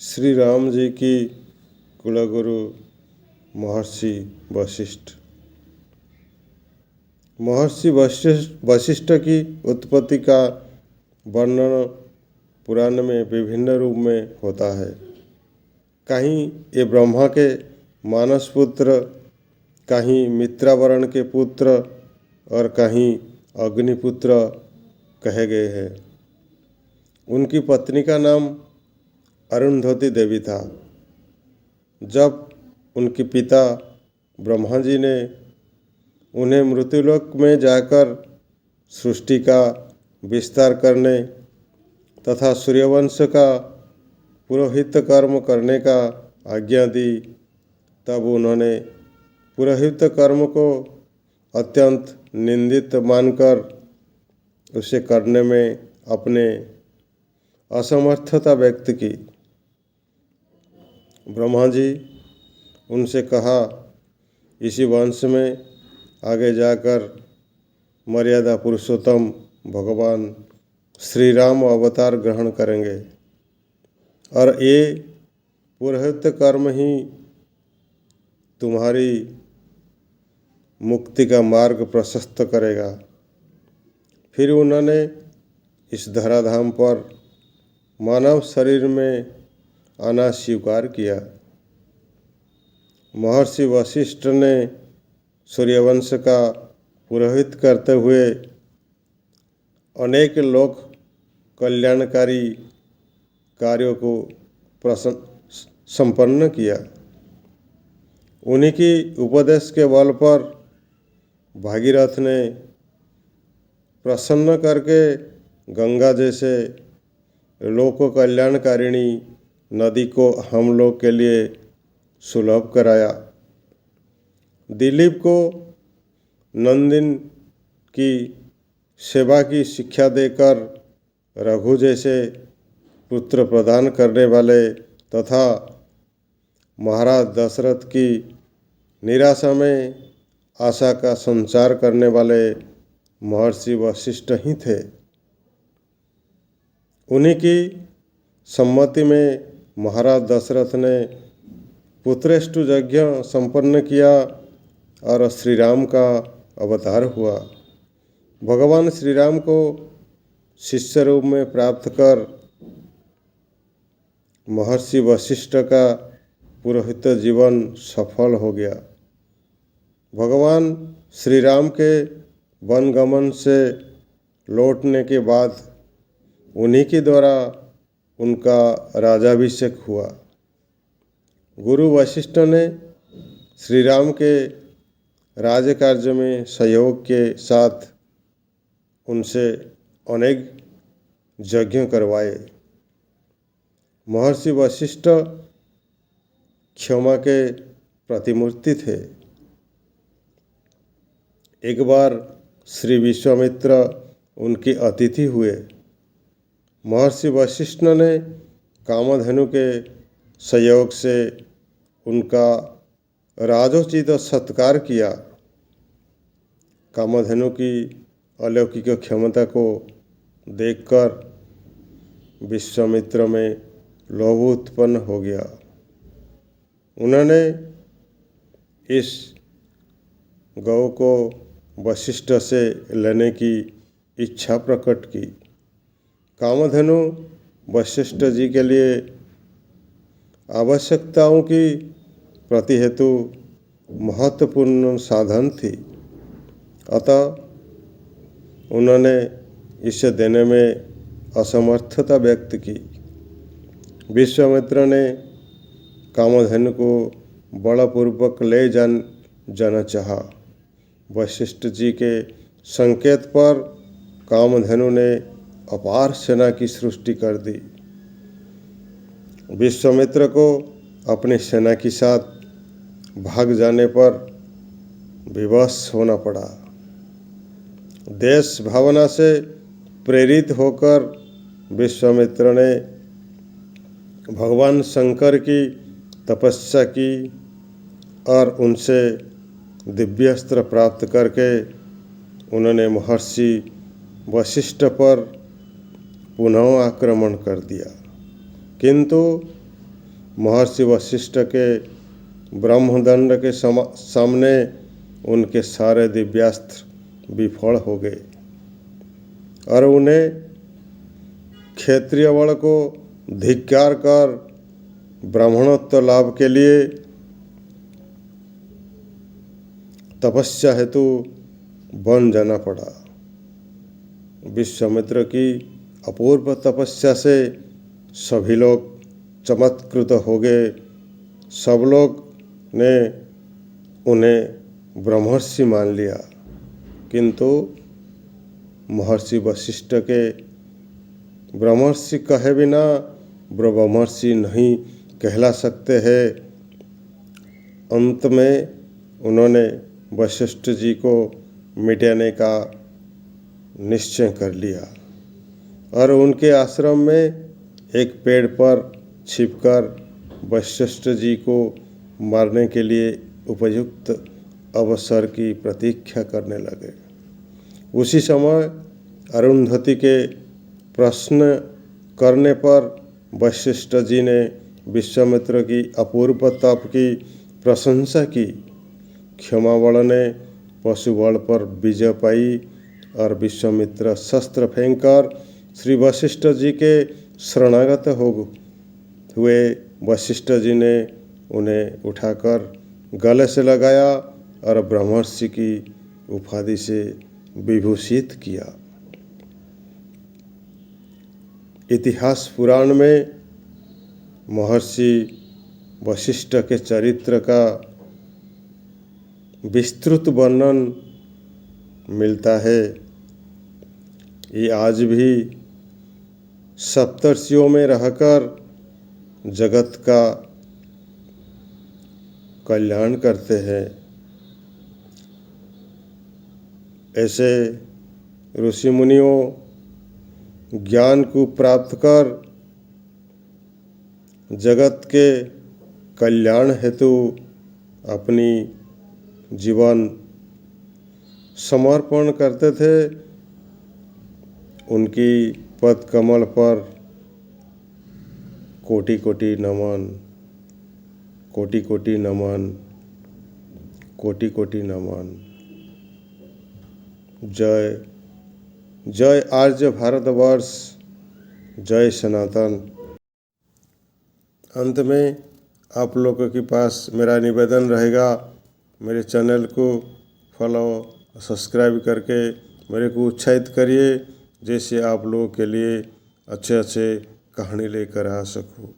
श्री राम जी की कुलगुरु महर्षि वशिष्ठ। महर्षि वशिष्ठ की उत्पत्ति का वर्णन पुराण में विभिन्न रूप में होता है। कहीं ये ब्रह्मा के मानस पुत्र, कहीं मित्रावरण के पुत्र और कहीं अग्निपुत्र कहे गए हैं। उनकी पत्नी का नाम अरुंधति देवी था। जब उनके पिता ब्रह्मा जी ने उन्हें मृत्युलोक में जाकर सृष्टि का विस्तार करने तथा सूर्यवंश का पुरोहित कर्म करने का आज्ञा दी, तब उन्होंने पुरोहित कर्म को अत्यंत निंदित मानकर उसे करने में अपने असमर्थता व्यक्त की। ब्रह्मा जी उनसे कहा, इसी वंश में आगे जाकर मर्यादा पुरुषोत्तम भगवान श्री राम अवतार ग्रहण करेंगे और ये पुरोहित कर्म ही तुम्हारी मुक्ति का मार्ग प्रशस्त करेगा। फिर उन्होंने इस धराधाम पर मानव शरीर में आना स्वीकार किया। महर्षि वशिष्ठ ने सूर्यवंश का पुरोहित करते हुए अनेक लोक कल्याणकारी कार्यों को संपन्न किया। उन्हीं की उपदेश के बल पर भागीरथ ने प्रसन्न करके गंगा जैसे लोक कल्याणकारिणी नदी को हम लोग के लिए सुलभ कराया। दिलीप को नंदिन की सेवा की शिक्षा देकर रघु जैसे पुत्र प्रदान करने वाले तथा महाराज दशरथ की निराशा में आशा का संचार करने वाले महर्षि वशिष्ठ ही थे। उन्हीं की सम्मति में महाराज दशरथ ने पुत्रेष्टु यज्ञ संपन्न किया और श्री राम का अवतार हुआ। भगवान श्री राम को शिष्य रूप में प्राप्त कर महर्षि वशिष्ठ का पुरोहित जीवन सफल हो गया। भगवान श्री राम के वनगमन से लौटने के बाद उन्हीं के द्वारा उनका राजाभिषेक हुआ। गुरु वशिष्ठ ने श्री राम के राज्य कार्य में सहयोग के साथ उनसे अनेक यज्ञ करवाए। महर्षि वशिष्ठ क्षमा के प्रतिमूर्ति थे। एक बार श्री विश्वामित्र उनके अतिथि हुए। महर्षि वशिष्ठ ने कामधेनु के सहयोग से उनका राजोचित सत्कार किया। कामधेनु की अलौकिक क्षमता को देखकर विश्वामित्र में लोभ उत्पन्न हो गया। उन्होंने इस गौ को वशिष्ठ से लेने की इच्छा प्रकट की। कामधेनु वशिष्ठ जी के लिए आवश्यकताओं की प्रति हेतु महत्वपूर्ण साधन थी, अतः उन्होंने इसे देने में असमर्थता व्यक्त की। विश्वामित्र ने कामधेनु को बलपूर्वक ले जाना चाहा। वशिष्ठ जी के संकेत पर कामधेनु ने अपार सेना की सृष्टि कर दी। विश्वामित्र को अपनी सेना के साथ भाग जाने पर विवश होना पड़ा। देश भावना से प्रेरित होकर विश्वामित्र ने भगवान शंकर की तपस्या की और उनसे दिव्यास्त्र प्राप्त करके उन्होंने महर्षि वशिष्ठ पर पुनः आक्रमण कर दिया। किंतु महर्षि वशिष्ठ के ब्रह्मदंड के सामने उनके सारे दिव्यास्त्र विफल हो गए और उन्हें क्षत्रिय बल को धिक्कार कर ब्राह्मणत्व लाभ के लिए तपस्या हेतु वन जाना पड़ा। विश्वामित्र की अपूर्व तपस्या से सभी लोग चमत्कृत हो गए। सब लोग ने उन्हें ब्रह्मर्षि मान लिया, किंतु महर्षि वशिष्ठ के ब्रह्मर्षि कहे बिना ब्रह्मर्षि नहीं कहला सकते हैं। अंत में उन्होंने वशिष्ठ जी को मिटाने का निश्चय कर लिया और उनके आश्रम में एक पेड़ पर छिपकर वशिष्ठ जी को मारने के लिए उपयुक्त अवसर की प्रतीक्षा करने लगे। उसी समय अरुंधति के प्रश्न करने पर वशिष्ठ जी ने विश्वामित्र की अपूर्व तप की प्रशंसा की। क्षमा बल ने पशु बल पर विजय पाई और विश्वामित्र शस्त्र फेंककर श्री वशिष्ठ जी के शरणागत हुए। वशिष्ठ जी ने उन्हें उठाकर गले से लगाया और ब्रह्मर्षि की उपाधि से विभूषित किया। इतिहास पुराण में महर्षि वशिष्ठ के चरित्र का विस्तृत वर्णन मिलता है। ये आज भी सप्तर्षियों में रहकर जगत का कल्याण करते हैं। ऐसे ऋषि मुनियों ज्ञान को प्राप्त कर जगत के कल्याण हेतु अपनी जीवन समर्पण करते थे। उनकी पद कमल पर कोटि कोटि नमन, कोटि कोटि नमन, कोटि कोटि नमन। जय जय आर्य भारतवर्ष, जय सनातन। अंत में आप लोगों के पास मेरा निवेदन रहेगा, मेरे चैनल को फॉलो सब्सक्राइब करके मेरे को उत्साहित करिए, जैसे आप लोगों के लिए अच्छे अच्छे कहानी लेकर आ सकूं।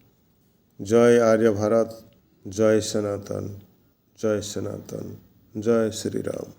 जय आर्य भारत, जय सनातन, जय सनातन, जय श्री राम।